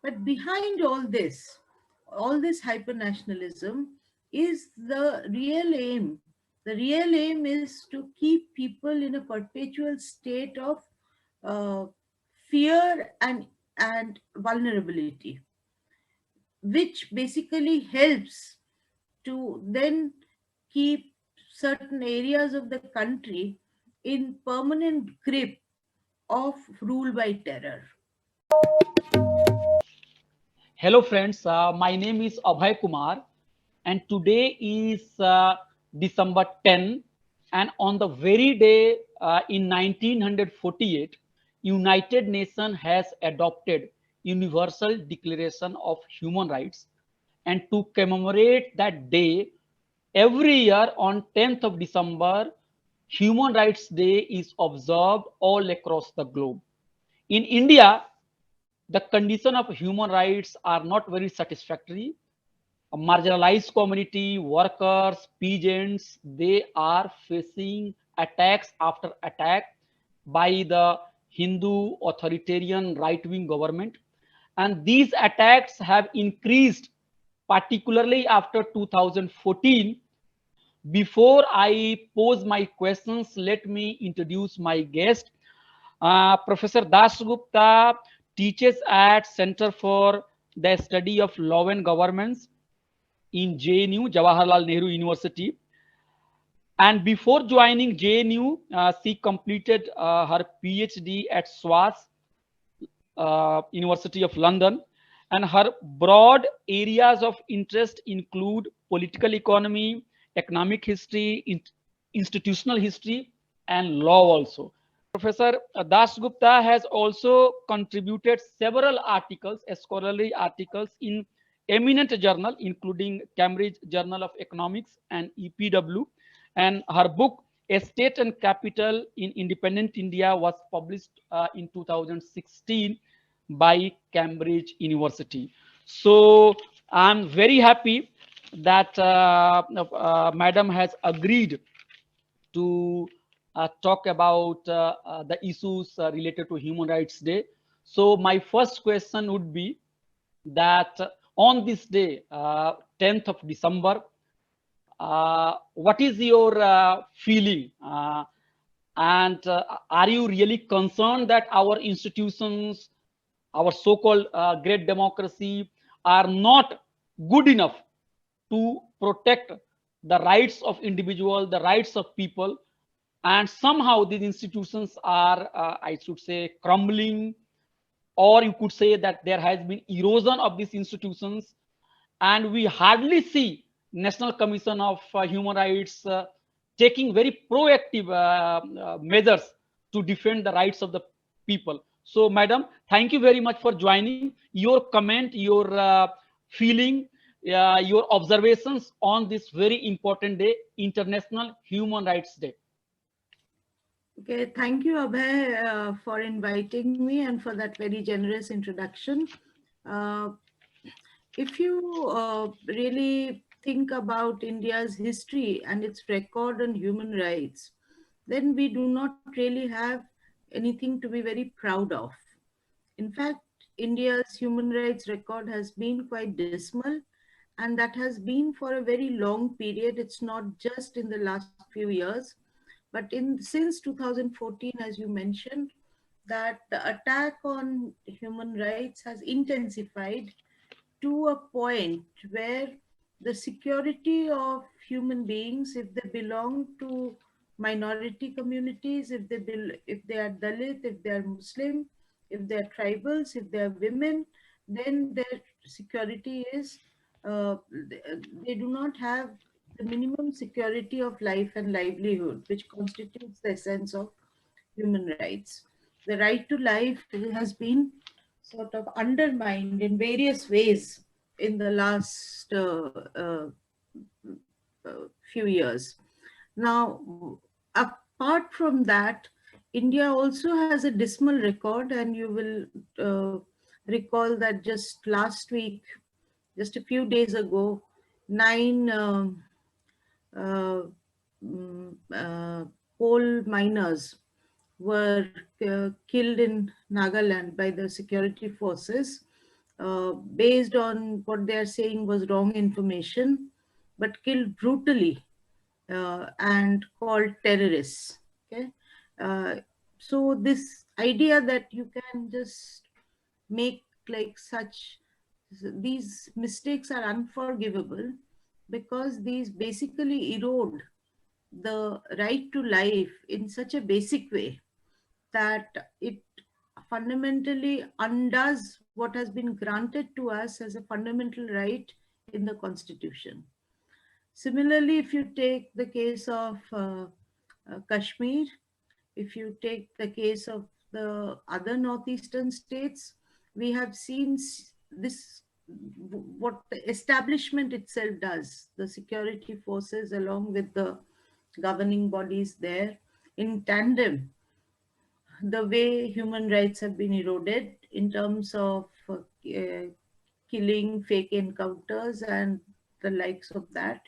But behind all this hypernationalism is the real aim. The real aim is to keep people in a perpetual state of uh, fear and vulnerability, which basically helps to then keep certain areas of the country in permanent grip of rule by terror. Hello friends, my name is Abhay Kumar and today is December 10, and on the very day in 1948, United Nations has adopted Universal Declaration of Human Rights, and to commemorate that day, every year on 10th of December, Human Rights Day is observed all across the globe. In India, the condition of human rights are not very satisfactory. A marginalized community, workers, peasants, they are facing attacks after attack by the Hindu authoritarian right-wing government. And these attacks have increased, particularly after 2014. Before I pose my questions, let me introduce my guest. Professor Das Gupta teaches at Center for the Study of Law and Governments in JNU, Jawaharlal Nehru University. And before joining JNU, she completed her PhD at SWAS, University of London. And her broad areas of interest include political economy, economic history, institutional history, and law also. Professor Das Gupta has also contributed several articles, scholarly articles in eminent journal, including Cambridge Journal of Economics and EPW. And her book, Estate and Capital in Independent India, was published in 2016 by Cambridge University. So I'm very happy that Madam has agreed to talk about the issues related to Human Rights Day. So my first question would be that on this day, 10th of December, what is your feeling? And are you really concerned that our institutions, our so-called great democracy, are not good enough to protect the rights of individual, the rights of people, and somehow these institutions are, I should say, crumbling, or you could say that there has been erosion of these institutions, and we hardly see National Commission of Human Rights taking very proactive measures to defend the rights of the people. So, Madam, thank you very much for joining. Your comment, your feeling, your observations on this very important day, International Human Rights Day. Okay, thank you, Abhay, for inviting me and for that very generous introduction. Uh, if you really think about India's history and its record on human rights, then we do not really have anything to be very proud of. In fact, India's human rights record has been quite dismal, and that has been for a very long period. It's not just in the last few years, but in since 2014, as you mentioned, that the attack on human rights has intensified to a point where the security of human beings, if they belong to minority communities, if they are Dalit, if they are Muslim, if they are tribals, if they are women, then their security is they do not have the minimum security of life and livelihood, which constitutes the essence of human rights. The right to life has been sort of undermined in various ways in the last few years. Now, apart from that, India also has a dismal record, and you will recall that just last week, just a few days ago, nine uh, coal miners were killed in Nagaland by the security forces. based on what they are saying was wrong information, but killed brutally and called terrorists. Okay, uh, so this idea that you can just make like such, these mistakes are unforgivable, because these basically erode the right to life in such a basic way that it fundamentally undoes what has been granted to us as a fundamental right in the Constitution. Similarly, if you take the case of Kashmir, if you take the case of the other northeastern states, we have seen this, what the establishment itself does, the security forces along with the governing bodies there in tandem, the way human rights have been eroded in terms of killing, fake encounters, and the likes of that.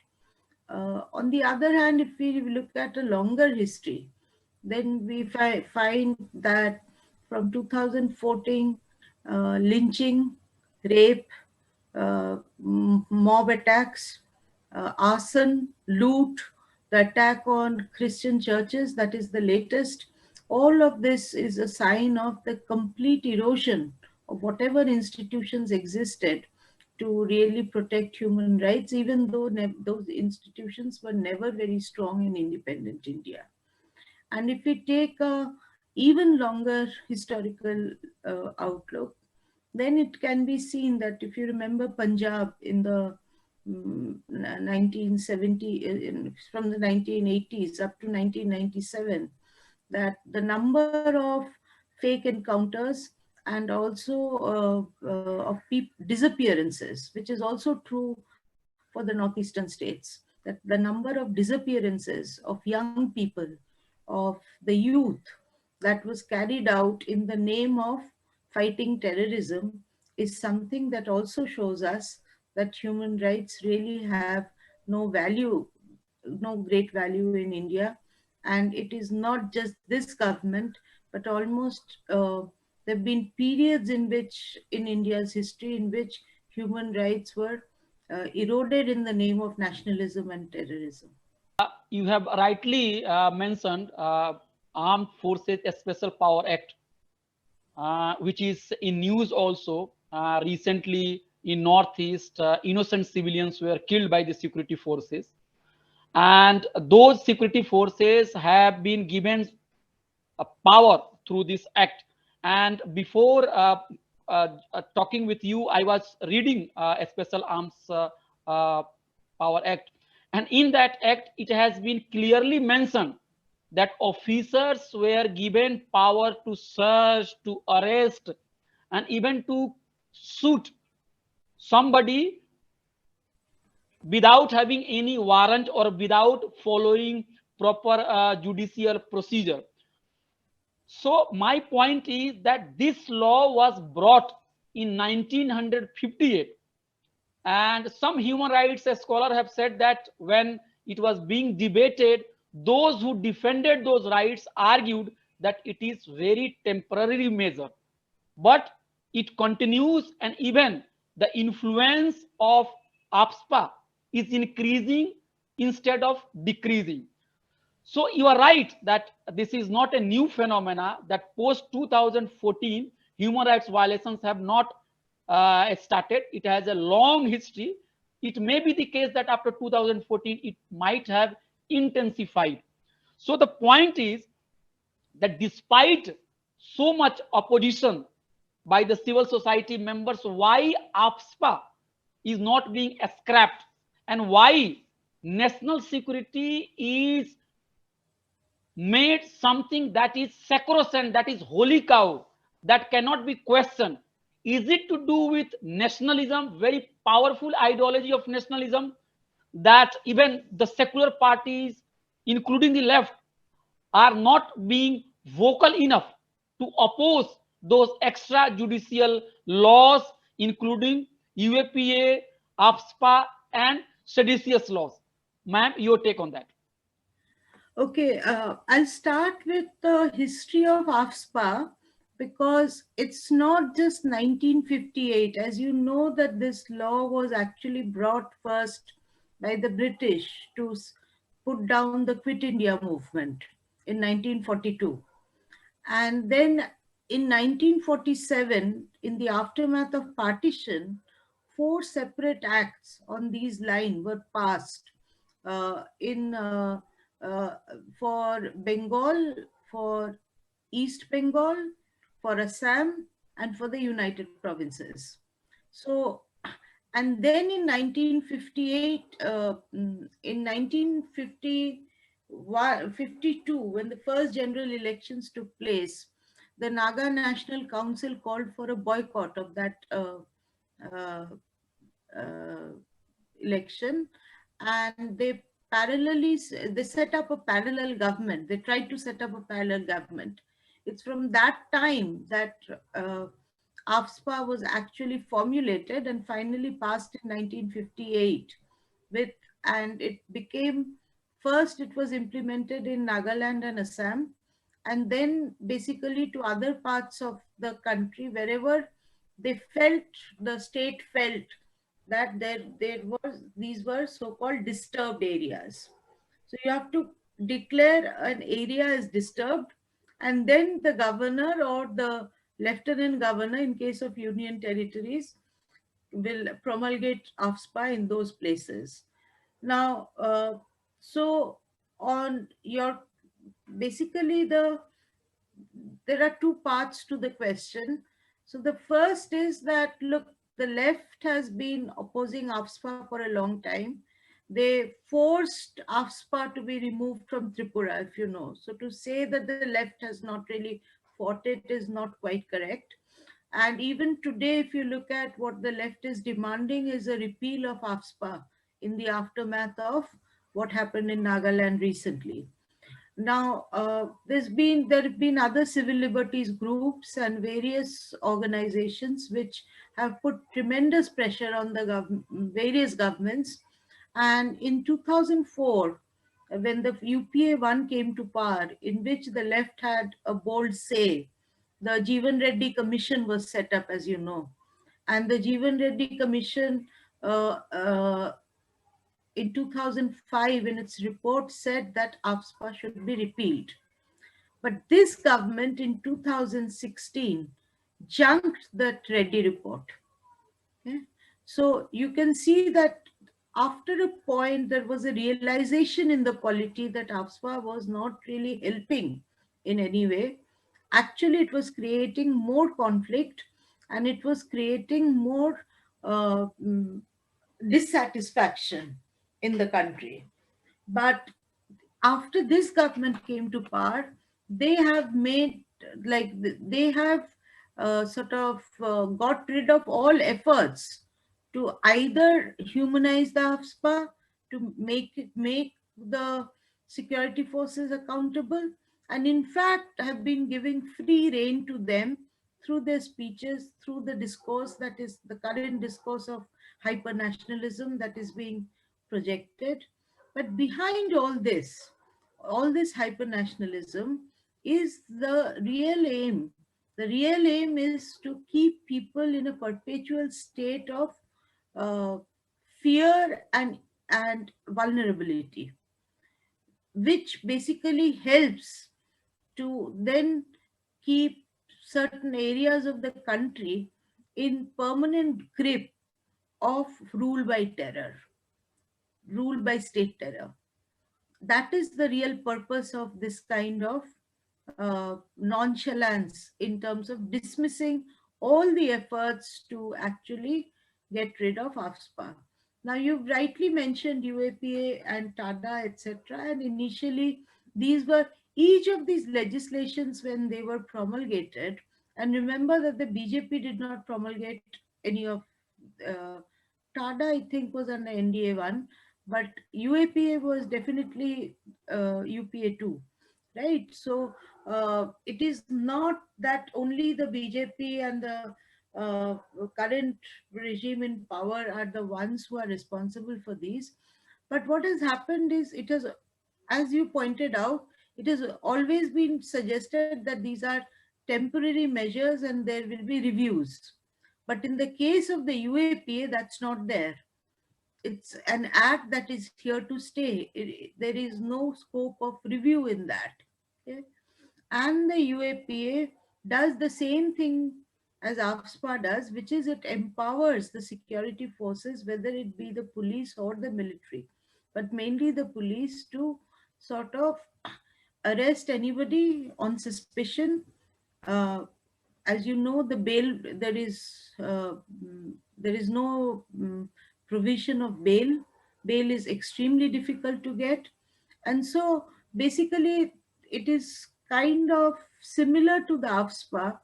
On the other hand, if we look at a longer history, then we find that from 2014, lynching, rape, mob attacks, arson, loot, the attack on Christian churches, that is the latest. All of this is a sign of the complete erosion of whatever institutions existed to really protect human rights, even though those institutions were never very strong in independent India. And if we take a even longer historical outlook, then it can be seen that if you remember Punjab in the 1970, from the 1980s up to 1997, that the number of fake encounters and also disappearances, which is also true for the northeastern states, that the number of disappearances of young people, of the youth, that was carried out in the name of fighting terrorism, is something that also shows us that human rights really have no value, no great value in India. And it is not just this government, but almost there have been periods in which, in India's history, in which human rights were eroded in the name of nationalism and terrorism. You have rightly mentioned Armed Forces Special Power Act, which is in news also. Recently in Northeast, innocent civilians were killed by the security forces. And those security forces have been given power through this act. And before talking with you, I was reading a Special Arms Power Act. And in that act, it has been clearly mentioned that officers were given power to search, to arrest, and even to shoot somebody without having any warrant or without following proper judicial procedure. So my point is that this law was brought in 1958, and some human rights scholars have said that when it was being debated, those who defended those rights argued that it is very temporary measure, but it continues, and even the influence of AFSPA is increasing instead of decreasing. So you are right that this is not a new phenomena, that post 2014 human rights violations have not started. It has a long history. It may be the case that after 2014 it might have intensified. So the point is that despite so much opposition by the civil society members, why AFSPA is not being scrapped, and why national security is made something that is sacrosanct, that is holy cow, that cannot be questioned. Is it to do with nationalism, very powerful ideology of nationalism, that even the secular parties, including the left, are not being vocal enough to oppose those extrajudicial laws, including UAPA, AFSPA, and seditious laws? Ma'am, your take on that. Okay, I'll start with the history of AFSPA, because it's not just 1958. As you know, that this law was actually brought first by the British to put down the Quit India movement in 1942. And then in 1947, in the aftermath of partition, four separate acts on these lines were passed in for Bengal, for East Bengal, for Assam, and for the United Provinces. So, and then in 1958, in 1952, when the first general elections took place, the Naga National Council called for a boycott of that uh, uh, election, and they set up a parallel government. They tried to set up a parallel government. It's from that time that AFSPA was actually formulated and finally passed in 1958 with, and it became, first it was implemented in Nagaland and Assam, and then basically to other parts of the country wherever they felt, the state felt that there was, these were so-called disturbed areas. So you have to declare an area as disturbed, and then the governor or the lieutenant governor in case of union territories will promulgate AFSPA in those places. Now, so on your, basically there are two parts to the question. So the first is that, look, the left has been opposing AFSPA for a long time. They forced AFSPA to be removed from Tripura, if you know. So to say that the left has not really fought it is not quite correct. And even today, if you look at what the left is demanding, is a repeal of AFSPA in the aftermath of what happened in Nagaland recently. Now, there have been other civil liberties groups and various organizations which have put tremendous pressure on the various governments. And in 2004, when the UPA 1 came to power, in which the left had a bold say, the Jeevan Reddy Commission was set up, as you know. And the Jeevan Reddy Commission in 2005, in its report, said that AFSPA should be repealed. But this government in 2016 junked that Reddy report. Okay? So you can see that after a point, there was a realization in the polity that AFSPA was not really helping in any way. Actually, it was creating more conflict, and it was creating more dissatisfaction in the country. But after this government came to power, they have made, like, they have sort of got rid of all efforts to either humanize the AFSPA, to make the security forces accountable, and in fact have been giving free rein to them through their speeches, through the discourse, that is the current discourse of hyper nationalism that is being projected. But behind all this hyper nationalism, is the real aim. The real aim is to keep people in a perpetual state of uh, fear and vulnerability, which basically helps to then keep certain areas of the country in permanent grip of rule by terror, rule by state terror. That is the real purpose of this kind of nonchalance, in terms of dismissing all the efforts to actually get rid of AFSPA. Now, you've rightly mentioned UAPA and TADA, etc. And initially, these were, each of these legislations, when they were promulgated, and remember that the BJP did not promulgate any of uh, TADA, I think, was under NDA 1, but UAPA was definitely UPA 2, right? So it is not that only the BJP and the current regime in power are the ones who are responsible for these. But what has happened is, it has, as you pointed out, it has always been suggested that these are temporary measures and there will be reviews. But in the case of the UAPA, that's not there. It's an act that is here to stay. There is no scope of review in that. Okay? And the UAPA does the same thing as AFSPA does, which is it empowers the security forces, whether it be the police or the military, but mainly the police, to sort of arrest anybody on suspicion. Uh, as you know, the bail, there is no provision of bail. Bail is extremely difficult to get, and so basically it is kind of similar to the AFSPA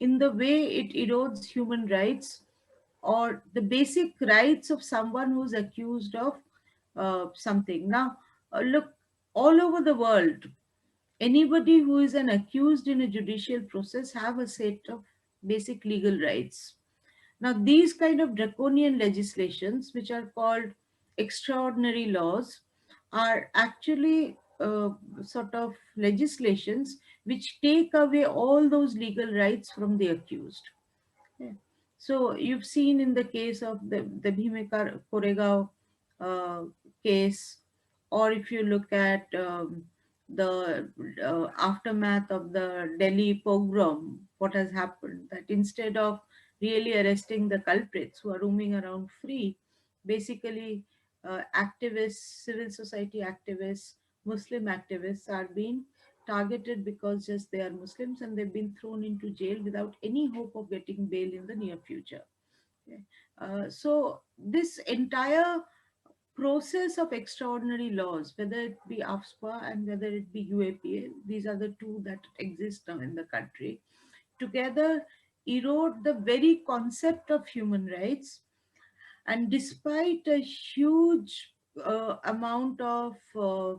in the way it erodes human rights or the basic rights of someone who's accused of something. Now, look, all over the world, anybody who is an accused in a judicial process have a set of basic legal rights. Now, these kind of draconian legislations, which are called extraordinary laws, are actually sort of legislations which take away all those legal rights from the accused. Yeah. So you've seen in the case of the Bhimika Koregaon uh, case, or if you look at the aftermath of the Delhi pogrom, what has happened, that instead of really arresting the culprits who are roaming around free, basically activists, civil society activists, Muslim activists are being targeted because just they are Muslims, and they've been thrown into jail without any hope of getting bail in the near future. Okay. So this entire process of extraordinary laws, whether it be AFSPA and whether it be UAPA, these are the two that exist now in the country, together erode the very concept of human rights. And despite a huge amount of uh,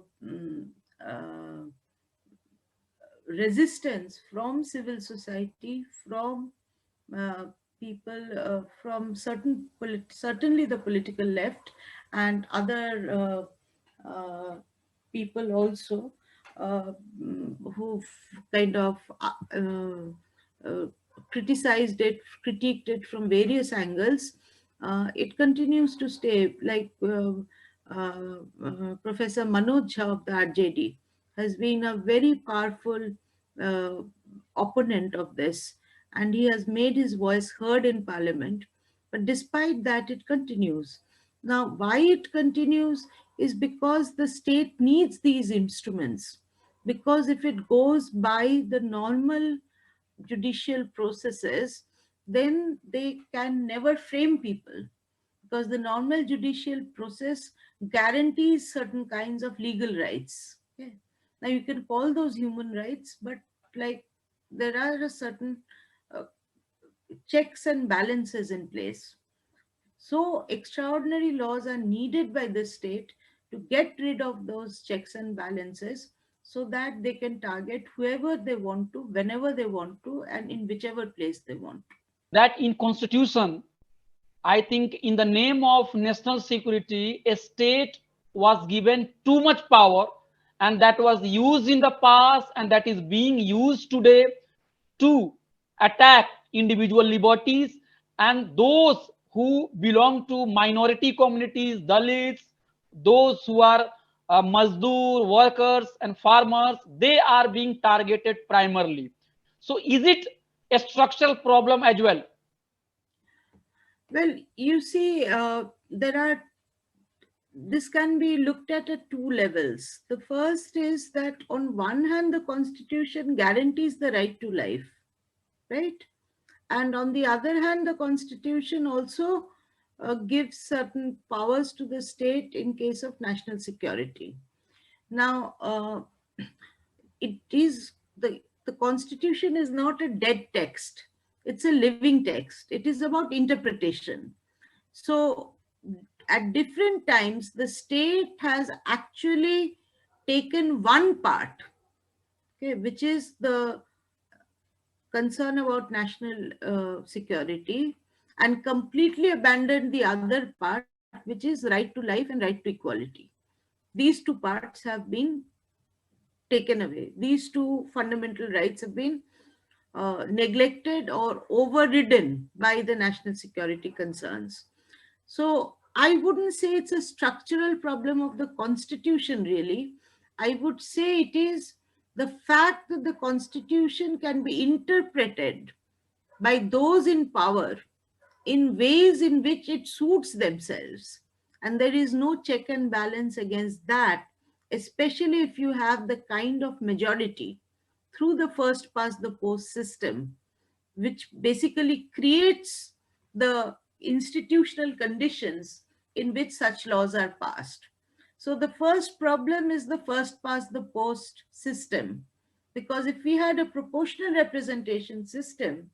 resistance from civil society, from uh, people from certainly the political left and other people also who've kind of uh, criticized it, critiqued it from various angles. It continues to stay. Like Professor Manoj Jha of the RJD has been a very powerful uh, opponent of this, and he has made his voice heard in parliament. But despite that, it continues. Now, why it continues is because the state needs these instruments. Because if it goes by the normal judicial processes, then they can never frame people, because the normal judicial process guarantees certain kinds of legal rights. Okay? Now, you can call those human rights, but like there are a certain uh, checks and balances in place. So, extraordinary laws are needed by the state to get rid of those checks and balances so that they can target whoever they want to, whenever they want to, and in whichever place they want to. That in constitution, I think in the name of national security, a state was given too much power, and that was used in the past and that is being used today to attack individual liberties, and those who belong to minority communities, Dalits, those who are Mazdoor, workers and farmers, they are being targeted primarily. So is it a structural problem as well? Well, you see, there are this can be looked at two levels. The first is that on one hand, the Constitution guarantees the right to life, right? And on the other hand, the Constitution also gives certain powers to the state in case of national security. Now, it is the Constitution is not a dead text, it's a living text. It is about interpretation. So, at different times, the state has actually taken one part, okay, which is the concern about national security, and completely abandoned the other part, which is right to life and right to equality. These two parts have been taken away. These two fundamental rights have been neglected or overridden by the national security concerns. So I wouldn't say it's a structural problem of the constitution, really. I would say it is the fact that the constitution can be interpreted by those in power in ways in which it suits themselves. And there is no check and balance against that, especially if you have the kind of majority through the first past the post system, which basically creates the institutional conditions in which such laws are passed. So the first problem is the first past the post system. Because if we had a proportional representation system,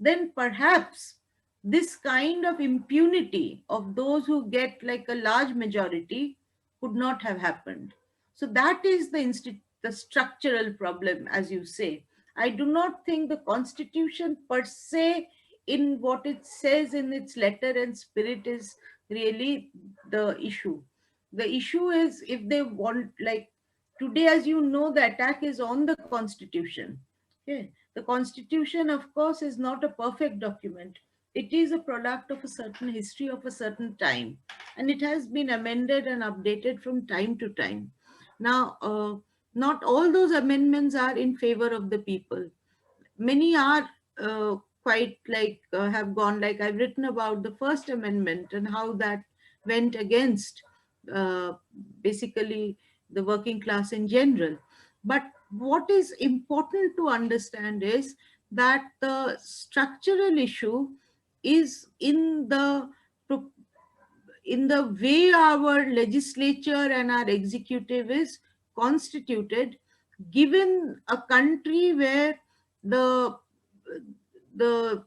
then perhaps this kind of impunity of those who get like a large majority could not have happened. So that is the structural problem, as you say. I do not think the constitution per se, in what it says in its letter and spirit, is really the issue. The issue is if they want, like today, as you know, the attack is on the constitution. Okay. The constitution, of course, is not a perfect document. It is a product of a certain history of a certain time, and it has been amended and updated from time to time. Now, not all those amendments are in favor of the people. Many are quite like have gone, like I've written about the First Amendment and how that went against uh, basically the working class in general. But what is important to understand is that the structural issue is in the way our legislature and our executive is constituted, given a country where the the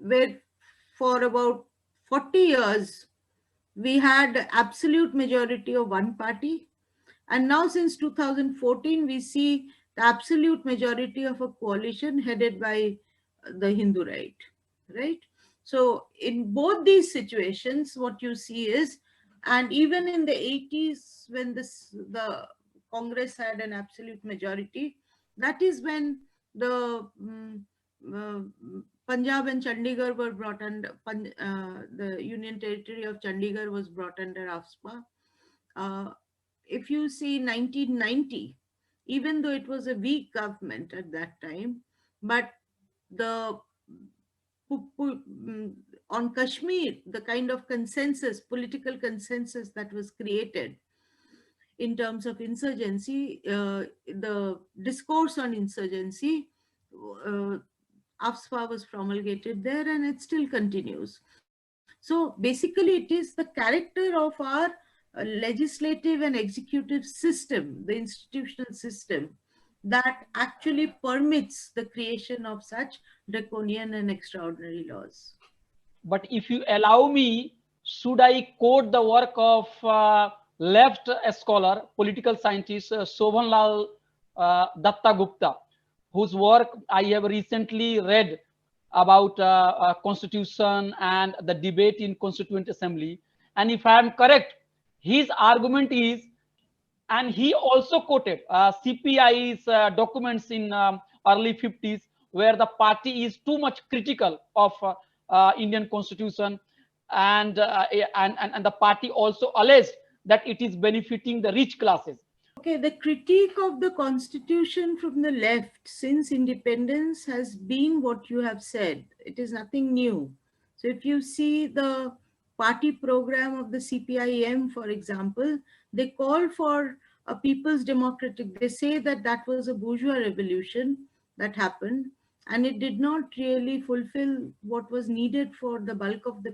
where for about 40 years we had absolute majority of one party, and now since 2014 we see the absolute majority of a coalition headed by the Hindu right? So in both these situations, what you see is, and even in the 80s when the Congress had an absolute majority, that is when the uh, Punjab and Chandigarh were brought under, the Union Territory of Chandigarh was brought under AFSPA. Uh, if you see 1990, even though it was a weak government at that time, but the on Kashmir, the kind of consensus, political consensus that was created in terms of insurgency, the discourse on insurgency, uh, AFSPA was promulgated there and it still continues. So basically, it is the character of our legislative and executive system, the institutional system, that actually permits the creation of such draconian and extraordinary laws. But if you allow me, should I quote the work of left scholar, political scientist Sobhanlal Datta Gupta, whose work I have recently read about constitution and the debate in Constituent Assembly. And if I am correct, his argument is, and he also quoted CPI's documents in early 50s, where the party is too much critical of Indian constitution, and the party also alleged that it is benefiting the rich classes. Okay, the critique of the constitution from the left since independence has been what you have said. It is nothing new. So if you see the party program of the CPIM, for example, they call for a people's democratic, they say that that was a bourgeois revolution that happened, and it did not really fulfill what was needed for the bulk of the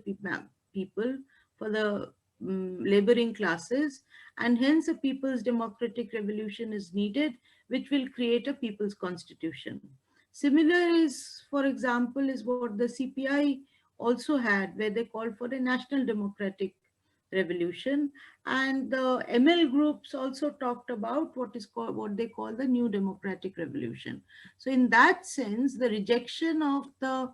people, for the laboring classes, and hence a people's democratic revolution is needed, which will create a people's constitution. Similar is, for example, is what the CPI also had, where they called for a national democratic revolution, and the ML groups also talked about what they call the new democratic revolution. So in that sense, the rejection uh,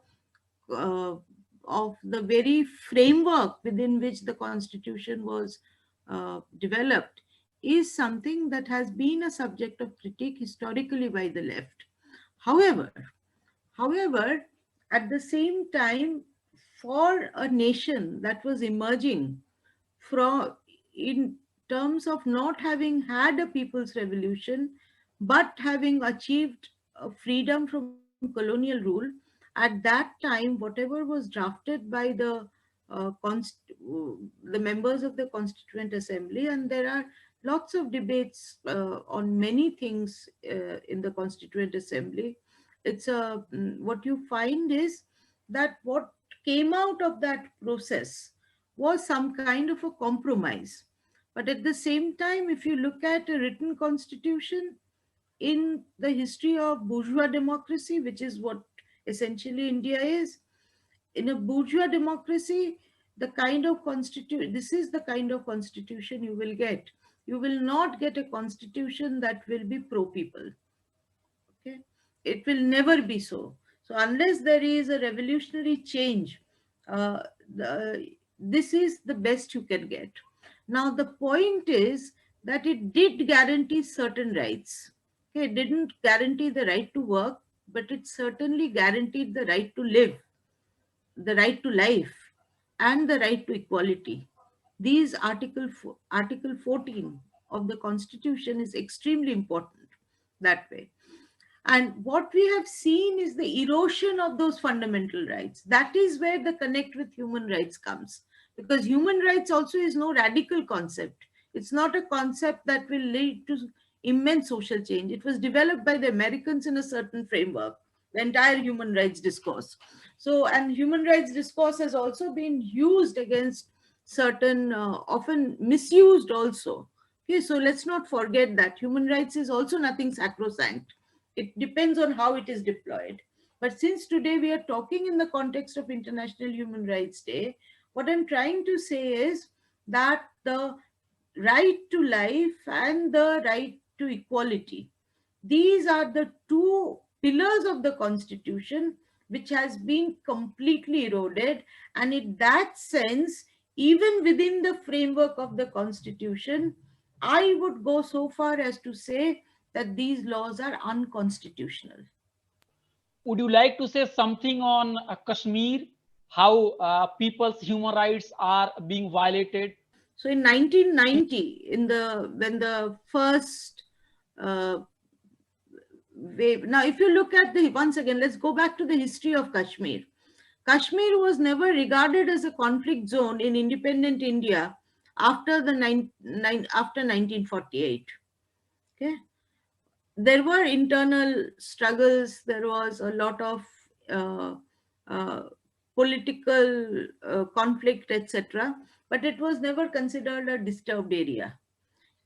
of the very framework within which the constitution was developed is something that has been a subject of critique historically by the left. However, however, at the same time, for a nation that was emerging from, in terms of not having had a people's revolution, but having achieved freedom from colonial rule, at that time, whatever was drafted by the members of the Constituent Assembly, and there are lots of debates on many things in the Constituent Assembly. What you find is that what came out of that process was some kind of a compromise. But at the same time, if you look at a written constitution in the history of bourgeois democracy, which is what essentially India is, in a bourgeois democracy, the kind of constitution, this is the kind of constitution you will get. You will not get a constitution that will be pro people. Okay, it will never be so. So unless there is a revolutionary change, uh, this is the best you can get. Now the point is that it did guarantee certain rights. Okay, it didn't guarantee the right to work, but it certainly guaranteed the right to live, the right to life, and the right to equality. These Article 14 of the Constitution is extremely important that way. And what we have seen is the erosion of those fundamental rights. That is where the connect with human rights comes. Because human rights also is no radical concept. It's not a concept that will lead to immense social change. It was developed by the Americans in a certain framework, the entire human rights discourse. So, and human rights discourse has also been used against certain, often misused also. Okay, so let's not forget that human rights is also nothing sacrosanct. It depends on how it is deployed. But since today we are talking in the context of International Human Rights Day, what I'm trying to say is that the right to life and the right to equality, these are the two pillars of the Constitution which has been completely eroded. And in that sense, even within the framework of the Constitution, I would go so far as to say that these laws are unconstitutional. Would you like to say something on Kashmir, how people's human rights are being violated? So in 1990, when the first uh, wave, now if you look at the, once again, let's go back to the history of Kashmir. Kashmir was never regarded as a conflict zone in independent India after after 1948. Okay, there were internal struggles. There was a lot of uh, uh, political conflict, etc. But it was never considered a disturbed area.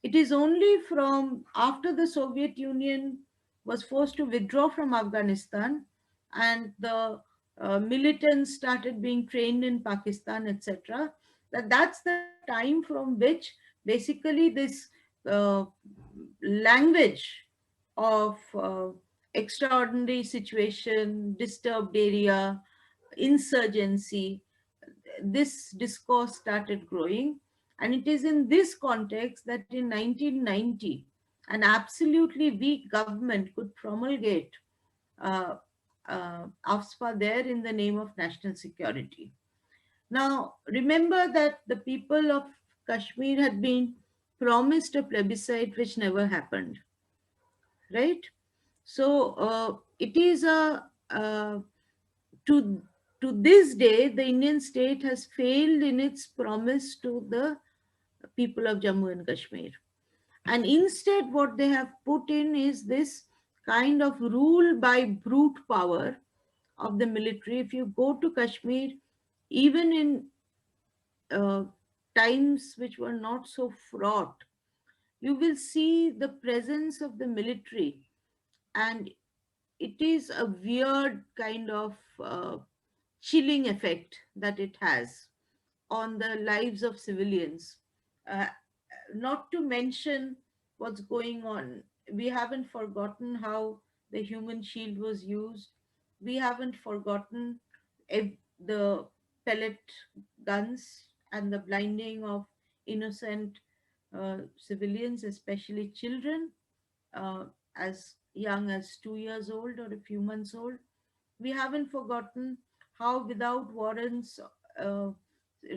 It is only from after the Soviet Union was forced to withdraw from Afghanistan and the militants started being trained in Pakistan, etc., that's the time from which basically this uh, language of extraordinary situation, disturbed area, insurgency, this discourse started growing. And it is in this context that in 1990, an absolutely weak government could promulgate uh, AFSPA there in the name of national security. Now, remember that the people of Kashmir had been promised a plebiscite which never happened, right? So it is to to this day, the Indian state has failed in its promise to the people of Jammu and Kashmir. And instead, what they have put in is this kind of rule by brute power of the military. If you go to Kashmir, even in uh, times which were not so fraught, you will see the presence of the military, and it is a weird kind of chilling effect that it has on the lives of civilians. Uh, Not to mention what's going on. We haven't forgotten how the human shield was used. We haven't forgotten the pellet guns and the blinding of innocent civilians, especially children, uh, as young as 2 years old or a few months old. We haven't forgotten how, without warrants, uh,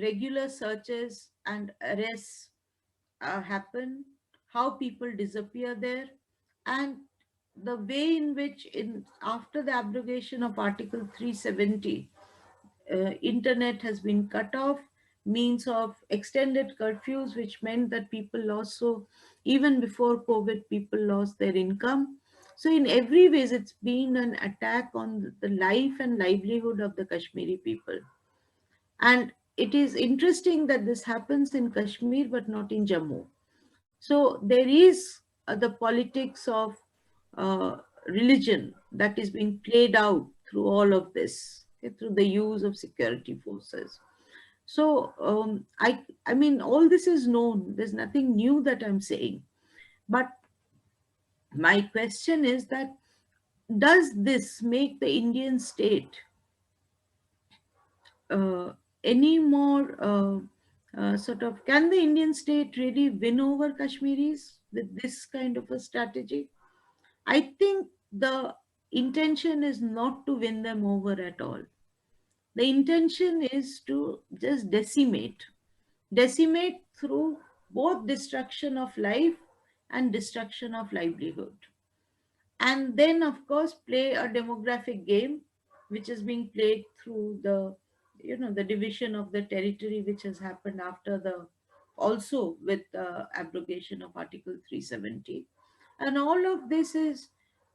regular searches and arrests happen, how people disappear there, and the way in which, in after the abrogation of Article 370, internet has been cut off, means of extended curfews, which meant that people lost. So even before COVID, people lost their income. So in every ways, it's been an attack on the life and livelihood of the Kashmiri people. And it is interesting that this happens in Kashmir, but not in Jammu. So there is the politics of religion that is being played out through all of this, okay, through the use of security forces. So I mean, all this is known. There's nothing new that I'm saying. But my question is that, does this make the Indian state uh, any more sort of, can the Indian state really win over Kashmiris with this kind of a strategy? I think the intention is not to win them over at all. The intention is to just decimate through both destruction of life and destruction of livelihood. And then, of course, play a demographic game, which is being played through the, the division of the territory, which has happened after the, also with the abrogation of Article 370. And all of this is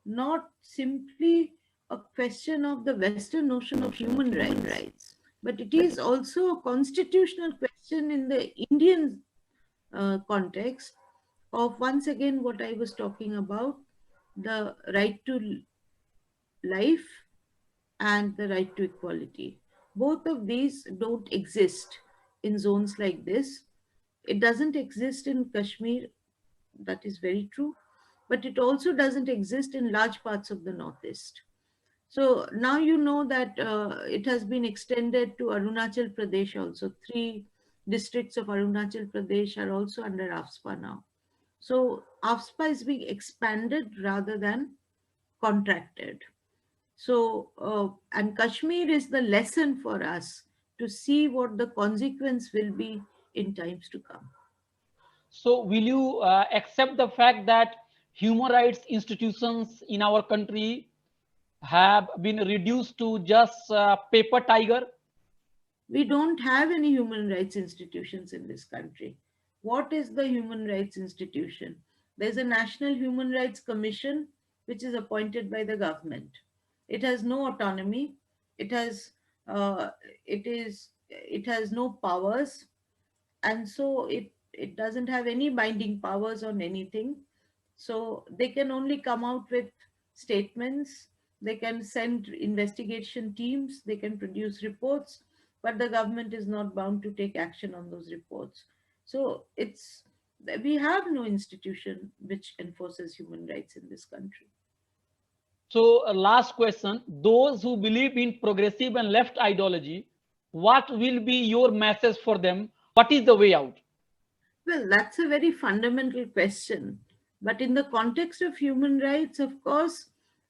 not simply a question of the Western notion of human rights, but it is also a constitutional question in the Indian context of, once again, what I was talking about, the right to life and the right to equality. Both of these don't exist in zones like this. It doesn't exist in Kashmir, that is very true, but it also doesn't exist in large parts of the Northeast. So now you know that it has been extended to Arunachal Pradesh also. 3 districts of Arunachal Pradesh are also under AFSPA now. So AFSPA is being expanded rather than contracted. So, and Kashmir is the lesson for us to see what the consequence will be in times to come. So, will you accept the fact that human rights institutions in our country have been reduced to just paper tiger? We don't have any human rights institutions in this country. What is the human rights institution? There's a National Human Rights Commission which is appointed by the government. It has no autonomy. It has uh, it has no powers, and so it doesn't have any binding powers on anything. So they can only come out with statements, they can send investigation teams, they can produce reports, but the government is not bound to take action on those reports. So it's, we have no institution which enforces human rights in this country. So, last question: those who believe in progressive and left ideology, what will be your message for them? What is the way out? Well, that's a very fundamental question. But in the context of human rights, of course,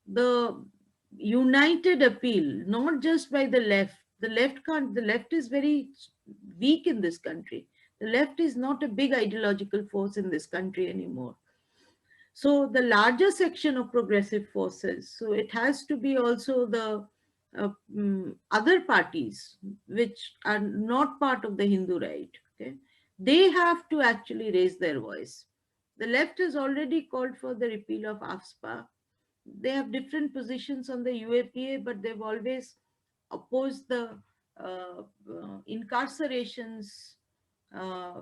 the united appeal, not just by the left can't, the left is very weak in this country. The left is not a big ideological force in this country anymore. So the larger section of progressive forces, so it has to be also the other parties which are not part of the Hindu right, okay, they have to actually raise their voice. The left has already called for the repeal of AFSPA. They have different positions on the UAPA, but they've always opposed the incarcerations uh,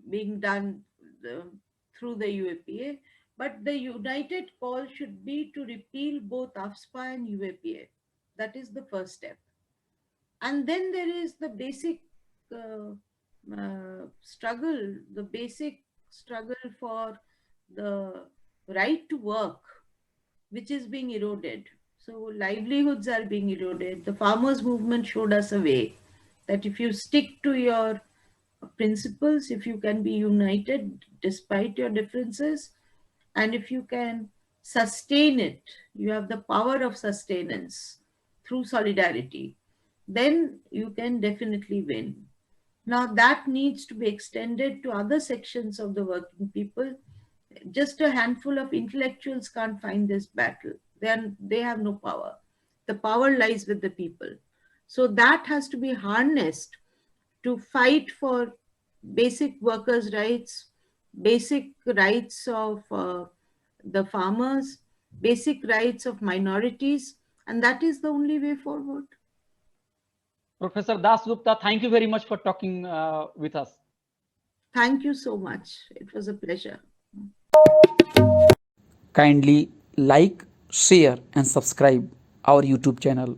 being done uh, through the UAPA. But the united call should be to repeal both AFSPA and UAPA. That is the first step. And then there is the basic struggle, the basic struggle for the right to work, which is being eroded. So livelihoods are being eroded. The farmers' movement showed us a way that if you stick to your principles, if you can be united despite your differences, and if you can sustain it, you have the power of sustenance through solidarity, then you can definitely win. Now, that needs to be extended to other sections of the working people. Just a handful of intellectuals can't find this battle. They have no power. The power lies with the people. So that has to be harnessed to fight for basic workers' rights, basic rights of the farmers, basic rights of minorities, and that is the only way forward. Professor Dasgupta, thank you very much for talking with us. Thank you so much. It was a pleasure. Kindly like, share, and subscribe our YouTube channel.